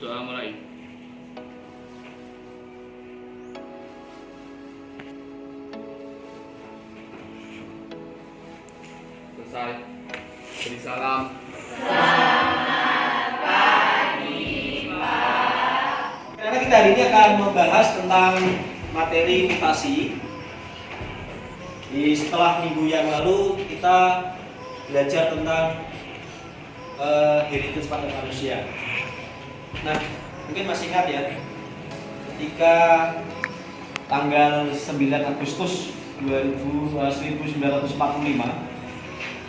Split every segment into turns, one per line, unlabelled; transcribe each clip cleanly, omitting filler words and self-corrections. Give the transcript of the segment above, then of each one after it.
Doa mulai. Selesai. Beri salam.
Karena kita hari ini akan membahas tentang materi mutasi. Setelah minggu yang lalu kita belajar tentang heritage pada manusia. Nah, mungkin masih ingat ya, ketika tanggal 9 Agustus 1945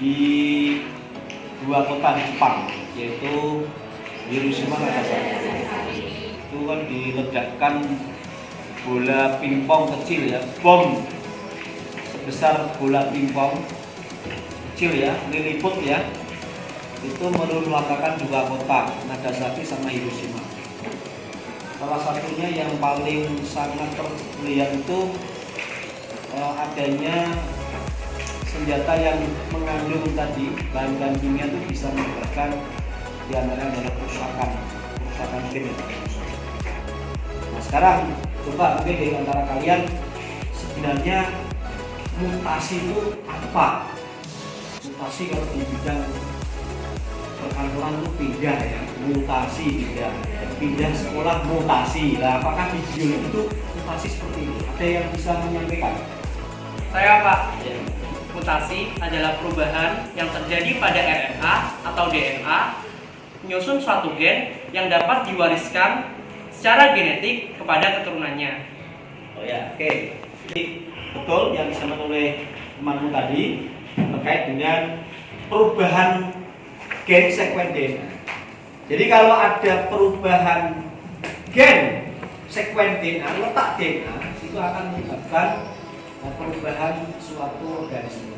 di dua kota di Jepang, yaitu Hiroshima dan Nagasaki, itu kan diledakkan bola pingpong kecil ya, bom sebesar bola pingpong kecil ya, liliput ya, itu meluluhkan dua kota, Nagasaki sama Hiroshima. Salah satunya yang paling sangat terlihat itu adanya senjata yang mengandung tadi bahan-bahan kimia itu bisa menyebabkan diantaranya adalah kerusakan gen. Nah sekarang coba mungkin dari antara kalian sebenarnya mutasi itu apa? Mutasi kalau di bidang perkantoran itu pindah ya, mutasi pindah sekolah mutasi. Nah apakah di biologi itu mutasi seperti ini? Ada yang bisa menyampaikan?
Saya Pak. Ya. Mutasi adalah perubahan yang terjadi pada RNA atau DNA menyusun suatu gen yang dapat diwariskan secara genetik kepada keturunannya.
Oh ya, oke. Jadi betul yang disampaikan oleh temanmu tadi terkait dengan perubahan gen sekuen DNA. Jadi kalau ada perubahan gen sekuen DNA, letak DNA itu akan menyebabkan perubahan suatu organisme.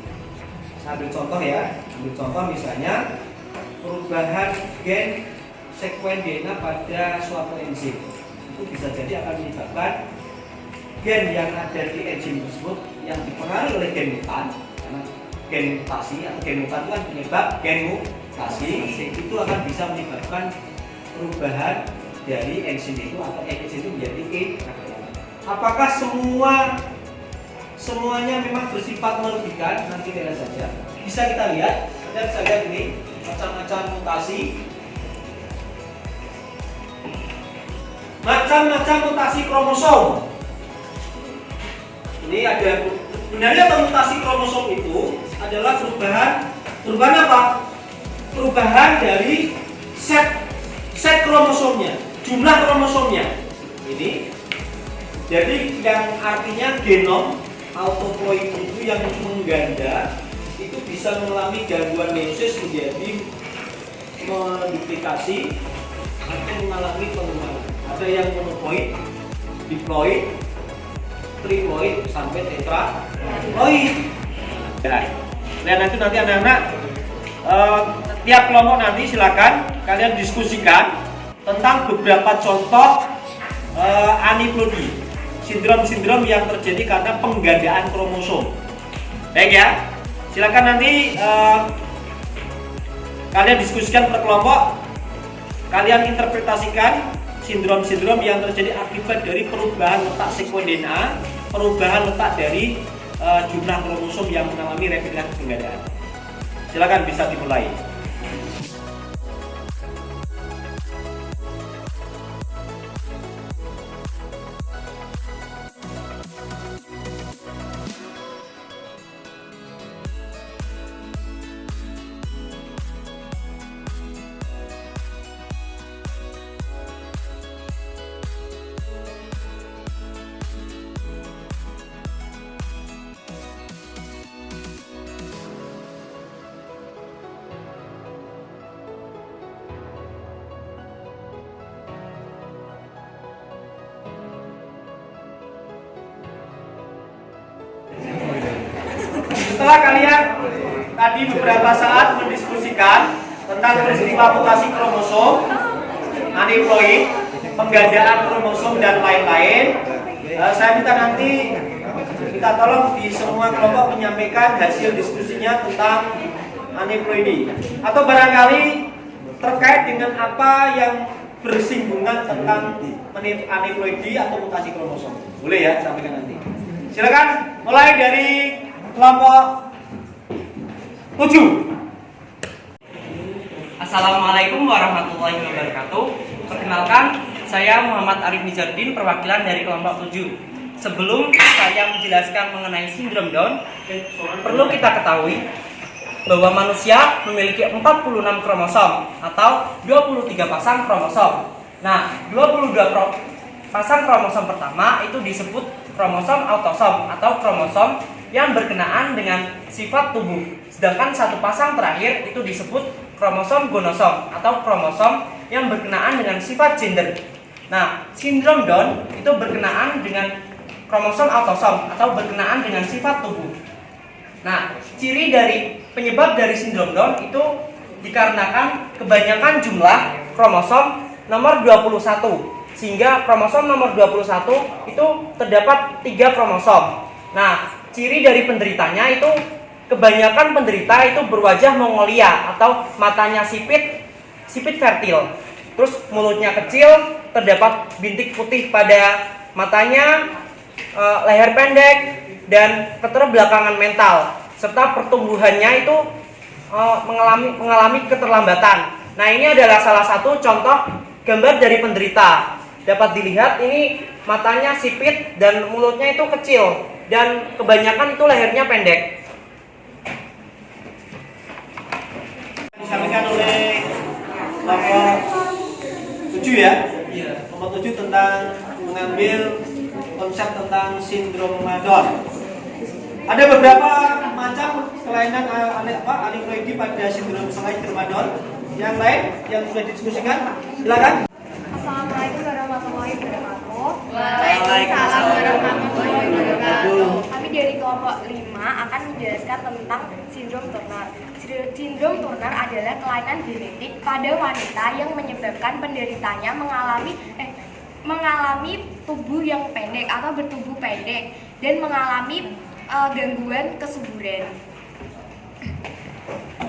Saya ambil contoh ya, misalnya perubahan gen sekuen DNA pada suatu enzim itu bisa jadi akan menyebabkan gen yang ada di enzim tersebut yang dipengaruhi oleh gen mutan, karena gen mutasi atau gen mutan itu kan penyebab gen mutasi, itu akan bisa menyebabkan perubahan dari enzim itu atau enzim itu menjadi inaktif. Apakah semuanya memang bersifat merugikan? Nanti lihat saja. Bisa kita lihat, Anda bisa lihat ini macam-macam mutasi. Macam-macam mutasi kromosom. Ini ada sebenarnya mutasi kromosom itu adalah perubahan apa? Perubahan dari set kromosomnya, jumlah kromosomnya. Ini jadi yang artinya genom autoploid itu yang mengganda itu bisa mengalami gangguan meiosis menjadi menduplikasi atau mengalami pengulangan. Ada yang monoploid, diploid, triploid sampai tetraploid. Lihat nanti anak-anak tiap kelompok nanti silakan kalian diskusikan tentang beberapa contoh aniplodi. Sindrom-sindrom yang terjadi karena penggandaan kromosom. Baik ya, silakan nanti kalian diskusikan per kelompok. Kalian interpretasikan sindrom-sindrom yang terjadi akibat dari perubahan letak sekuen DNA, perubahan letak dari jumlah kromosom yang mengalami replikasi penggandaan. Silakan bisa dimulai. Setelah kalian tadi beberapa saat mendiskusikan tentang peristiwa mutasi kromosom, aneuploid, penggandaan kromosom dan lain-lain, saya minta nanti kita tolong di semua kelompok menyampaikan hasil diskusinya tentang aneuploidi atau barangkali terkait dengan apa yang bersinggungan tentang aneuploidi atau mutasi kromosom. Boleh ya, sampaikan nanti. Silakan mulai dari kelompok 7.
Assalamualaikum warahmatullahi wabarakatuh. Perkenalkan, saya Muhammad Arif Nizardin, perwakilan dari kelompok 7. Sebelum saya menjelaskan mengenai sindrom Down, perlu kita ketahui bahwa manusia memiliki 46 kromosom atau 23 pasang kromosom. Nah, 22 pasang kromosom pertama itu disebut kromosom autosom atau kromosom yang berkenaan dengan sifat tubuh. Sedangkan satu pasang terakhir itu disebut kromosom gonosom atau kromosom yang berkenaan dengan sifat gender. Nah, sindrom Down itu berkenaan dengan kromosom autosom atau berkenaan dengan sifat tubuh. Nah, ciri dari penyebab dari sindrom Down itu dikarenakan kebanyakan jumlah kromosom nomor 21. Sehingga kromosom nomor 21 itu terdapat 3 kromosom. Nah, ciri dari penderitanya itu kebanyakan penderita itu berwajah Mongolia atau matanya sipit fertil. Terus mulutnya kecil, terdapat bintik putih pada matanya, leher pendek, dan keterbelakangan mental, serta pertumbuhannya itu mengalami keterlambatan. Nah, ini adalah salah satu contoh gambar dari penderita. Dapat dilihat ini matanya sipit dan mulutnya itu kecil dan kebanyakan itu lehernya pendek.
Disampaikan oleh kelompok 7 ya. Kelompok 7 tentang mengambil konsep tentang sindrom Down. Ada beberapa macam kelainan aneuploidi pada sindrom Down. Yang lain yang sudah didiskusikan, silakan.
Assalamualaikum warahmatullahi wabarakatuh.
Waalaikumsalam
warahmatullahi wabarakatuh. Kami dari kelompok 5 akan menjelaskan tentang sindrom Turner. Sindrom Turner adalah kelainan genetik pada wanita yang menyebabkan penderitanya mengalami tubuh yang pendek atau bertubuh pendek dan mengalami gangguan kesuburan.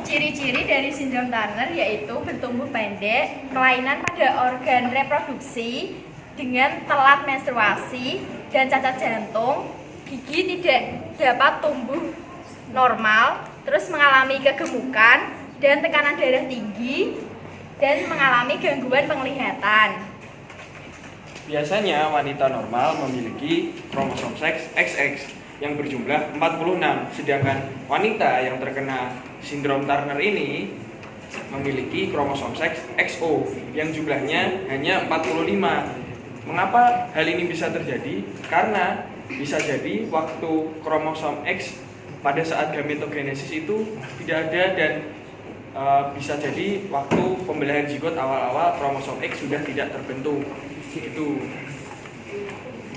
Ciri-ciri dari sindrom Turner yaitu bertumbuh pendek, kelainan pada organ reproduksi dengan telat menstruasi dan cacat jantung, gigi tidak dapat tumbuh normal, terus mengalami kegemukan dan tekanan darah tinggi dan mengalami gangguan penglihatan.
Biasanya wanita normal memiliki kromosom seks XX yang berjumlah 46, sedangkan wanita yang terkena sindrom Turner ini memiliki kromosom seks XO yang jumlahnya hanya 45. Mengapa hal ini bisa terjadi? Karena bisa jadi waktu kromosom X pada saat gametogenesis itu tidak ada dan bisa jadi waktu pembelahan zigot awal-awal kromosom X sudah tidak terbentuk. Itu.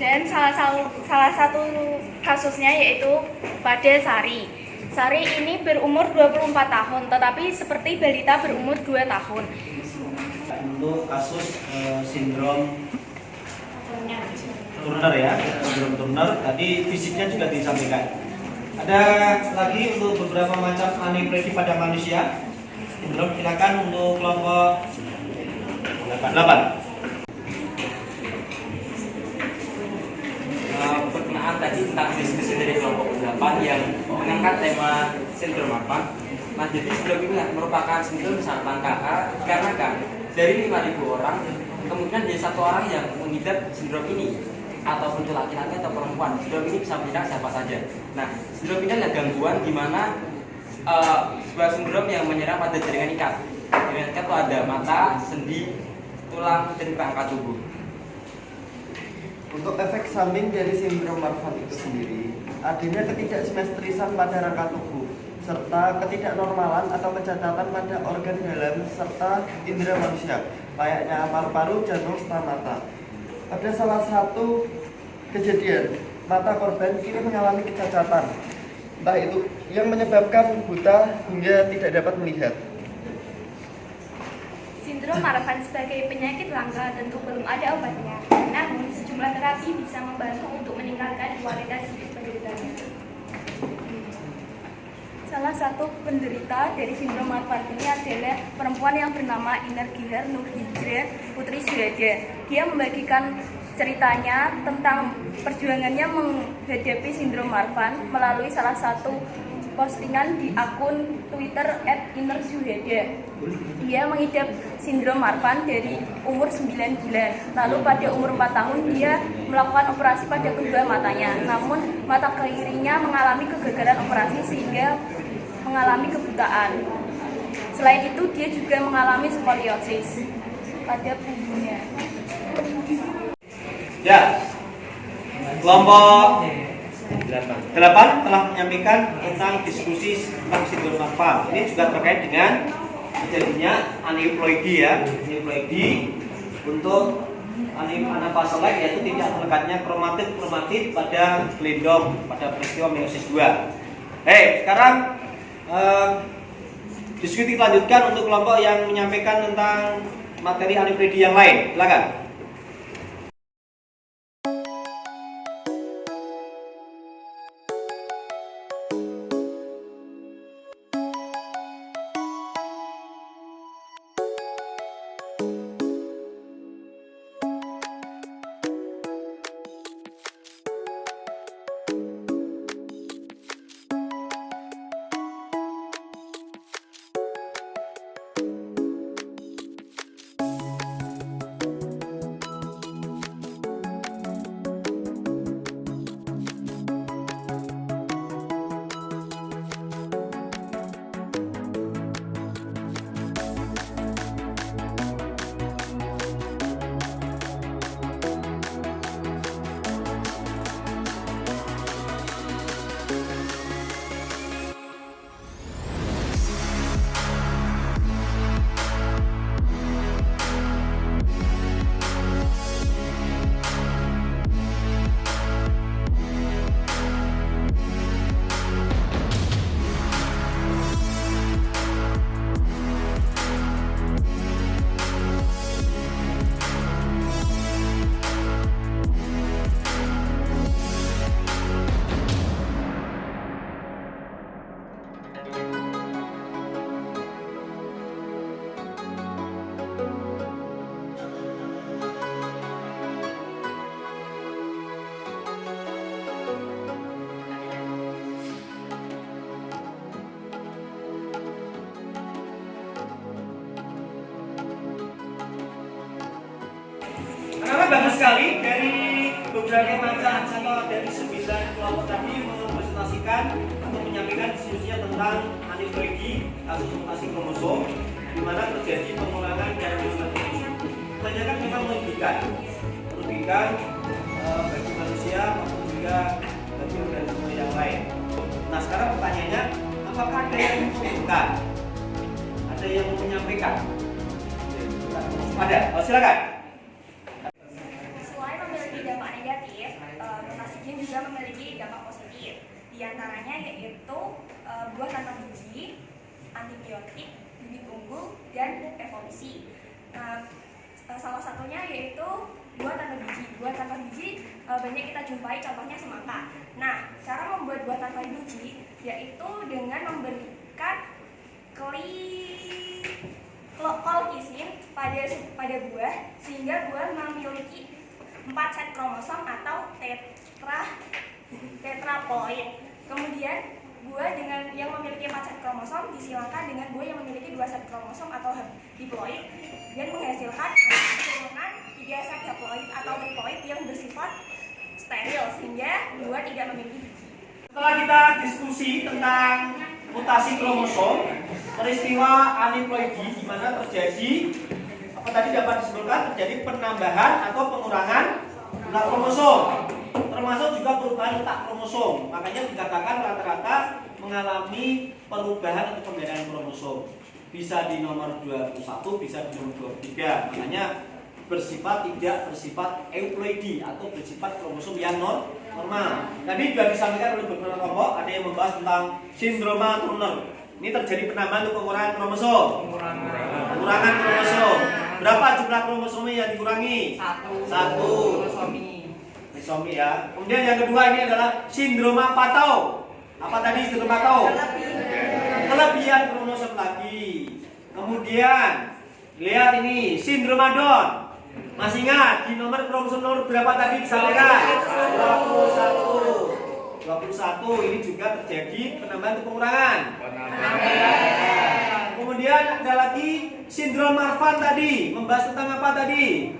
Dan salah satu kasusnya yaitu pada Sari. Sari ini berumur 24 tahun, tetapi seperti balita berumur 2 tahun.
Untuk kasus sindrom Turner ya, sindrom Turner tadi fisiknya juga disampaikan. Ada lagi untuk beberapa macam aneuploidi pada manusia. Sindrom, silakan untuk kelompok 8.
Perkenaan tadi tentang diskusi dari kelompok 8 yang mengangkat tema sindrom apa. Nah, jadi sindrom ini merupakan sindrom sangat langka karena kan dari 5.000 orang kemungkinan dari 1 orang yang mengidap sindrom ini, ataupun itu laki-laki atau perempuan. Sindrom ini bisa menyerang siapa saja. Nah, sindrom ini adalah gangguan di mana sebuah sindrom yang menyerang pada jaringan ikat. Jaringan ikat itu ada mata, sendi, tulang, dan kerangka tubuh.
Untuk efek samping dari sindrom Marfan itu sendiri, adanya ketidaksimetrisan pada rangka tubuh, serta ketidaknormalan atau kecacatan pada organ dalam serta indera manusia, layaknya paru-paru, jantung, serta mata. Pada salah satu kejadian, mata korban ini mengalami kecacatan, entah itu yang menyebabkan buta hingga tidak dapat melihat.
Sindrom Marfan sebagai penyakit langka tentu belum ada obatnya. Namun, sejumlah terapi bisa membantu untuk meningkatkan kualitas hidup penderitanya.
Salah satu penderita dari sindrom Marfan ini adalah perempuan yang bernama Inergihar Nurhijrah Putri Syuhada. Dia membagikan ceritanya tentang perjuangannya menghadapi sindrom Marfan melalui salah satu postingan di akun Twitter @inersyuhada. Dia mengidap sindrom Marfan dari umur 9 bulan. Lalu pada umur 4 tahun dia melakukan operasi pada kedua matanya. Namun mata kirinya mengalami kegagalan operasi sehingga mengalami kebutaan. Selain itu dia juga mengalami skoliosis pada punggungnya.
Ya, kelompok 8 telah menyampaikan tentang diskusi tentang sindrom Marfan. Ini juga terkait dengan terjadinya aneuploidi ya. Aneuploidi untuk anafasolek yaitu tidak terlekatnya kromatid pada gelendong pada peristiwa meiosis 2. Sekarang diskusi dilanjutkan untuk kelompok yang menyampaikan tentang materi aneuploidi yang lain. Silakan. Bagus sekali dari beberapa macam atau dari 9 kelompok tadi mempresentasikan atau menyampaikan diskusinya tentang aneuploidi atau mutasi kromosom di mana terjadi pengulangan dari kromosom. Kebanyakan memang merugikan bagi manusia maupun juga bagi organisme yang lain. Nah sekarang pertanyaannya, apakah ada yang mengusulkan? Ada yang mau menyampaikan? Ada? Silakan.
Juga memiliki dampak positif, diantaranya yaitu buah tanpa biji, antibiotik, bibit unggul, dan evolusi. Salah satunya yaitu buah tanpa biji. Buah tanpa biji banyak kita jumpai, contohnya semangka. Nah, cara membuat buah tanpa biji yaitu dengan memberikan kolisin pada buah sehingga buah memiliki 4 set kromosom atau tetraploid. Kemudian buah dengan yang memiliki 4 set kromosom disilangan dengan buah yang memiliki 2 set kromosom atau diploid dan menghasilkan keturunan 3 set haploid atau triploid yang bersifat steril sehingga buah tidak memiliki biji.
Setelah kita diskusi tentang mutasi kromosom, peristiwa aneuploidi di mana terjadi apa tadi dapat disebutkan terjadi penambahan atau pengurangan jumlah kromosom, termasuk juga perubahan letak kromosom. Makanya dikatakan rata-rata mengalami perubahan atau pembedaan kromosom. Bisa di nomor 21, bisa di nomor 23. Makanya tidak bersifat euploidi atau bersifat kromosom yang normal. Tadi juga disampaikan oleh beberapa kelompok, ada yang membahas tentang sindroma Turner. Ini terjadi penambahan atau pengurangan kromosom. Pengurangan kromosom. Berapa jumlah kromosomnya yang dikurangi? 1. Trisomi ya. Kemudian yang kedua ini adalah sindroma Patau. Apa tadi sindroma Patau? kelebihan kromosom lagi. Kemudian lihat ini sindrom Down. Masih ingat di nomor kromosom nomor berapa tadi disampaikan? 21. Ini juga terjadi penambahan atau pengurangan. Kemudian ada lagi sindrom Marfan tadi. Membahas tentang apa tadi?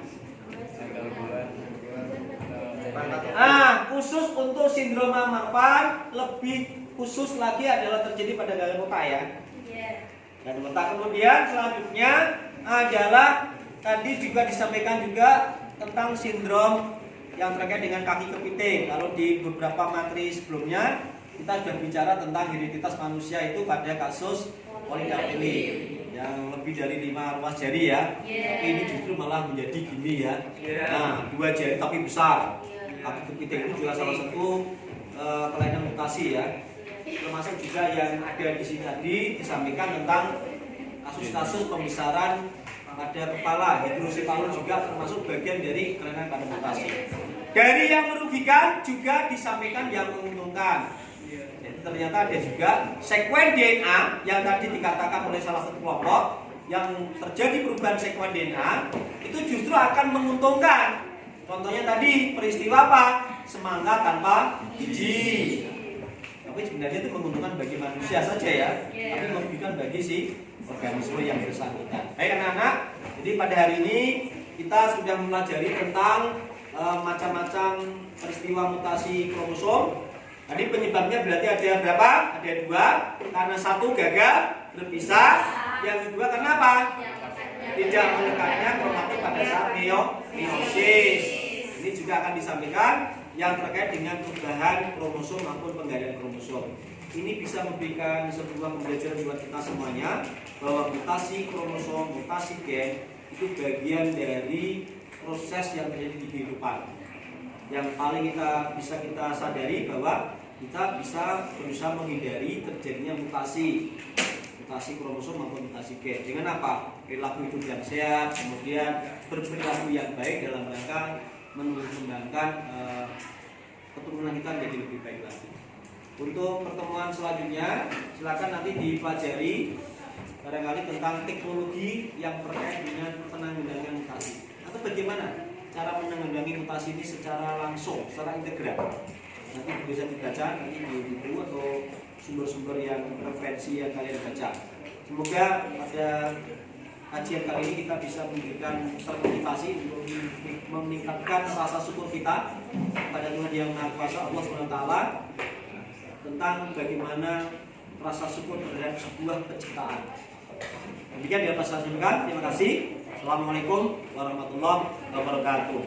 Khusus untuk sindrom Marfan, lebih khusus lagi adalah terjadi pada gagal otak ya. Dan otak. Kemudian selanjutnya adalah tadi juga disampaikan juga tentang sindrom yang terkait dengan kaki kepiting. Kalau di beberapa materi sebelumnya kita sudah bicara tentang hereditas manusia itu pada kasus polidactyly yang lebih dari 5 ruas jari ya. Tapi ini justru malah menjadi gini ya. Nah, 2 jari tapi besar. Kaki kepiting itu juga salah satu kelainan mutasi ya. Termasuk juga yang ada di sini tadi disampaikan tentang kasus-kasus pembesaran pada kepala. Hidrosefalus juga termasuk bagian dari kelainan pada mutasi. Dari yang merugikan juga disampaikan yang menguntungkan. Jadi ternyata ada juga sekuen DNA yang tadi dikatakan oleh salah satu kelompok yang terjadi perubahan sekuen DNA itu justru akan menguntungkan. Contohnya tadi peristiwa apa? Semangka tanpa biji. Tapi sebenarnya itu menguntungkan bagi manusia saja ya, tapi merugikan bagi si organisme yang bersangkutan. Baik anak-anak, jadi pada hari ini kita sudah mempelajari tentang macam-macam peristiwa mutasi kromosom. Tadi penyebabnya berarti ada berapa? Ada 2. Karena satu gagal berpisah, yang kedua karena apa? Tidak menekatnya kromatin pada saat meiosis. Ini juga akan disampaikan yang terkait dengan perubahan kromosom maupun penggalian kromosom. Ini bisa memberikan sebuah pembelajaran buat kita semuanya bahwa mutasi kromosom, mutasi gen itu bagian dari proses yang terjadi di kehidupan. Yang paling bisa kita sadari bahwa kita bisa berusaha menghindari terjadinya mutasi kromosom maupun mutasi gen. Dengan apa? Perilaku hidup yang sehat, kemudian berperilaku yang baik dalam rangka mengembangkan keturunan kita menjadi lebih baik lagi. Untuk pertemuan selanjutnya, silakan nanti dipelajari barangkali tentang teknologi yang terkait dengan penanggulangan mutasi atau bagaimana cara menanggulangi mutasi ini secara langsung, secara integral. Nanti bisa dibaca nanti di buku atau sumber-sumber yang referensi yang kalian baca. Semoga pada kajian kali ini kita bisa memberikan termotivasi untuk meningkatkan rasa syukur kita pada Tuhan yang Maha Kuasa Allah SWT tentang bagaimana rasa syukur terhadap sebuah penciptaan. Demikian dapat saya sampaikan. Terima kasih. Assalamualaikum warahmatullahi wabarakatuh.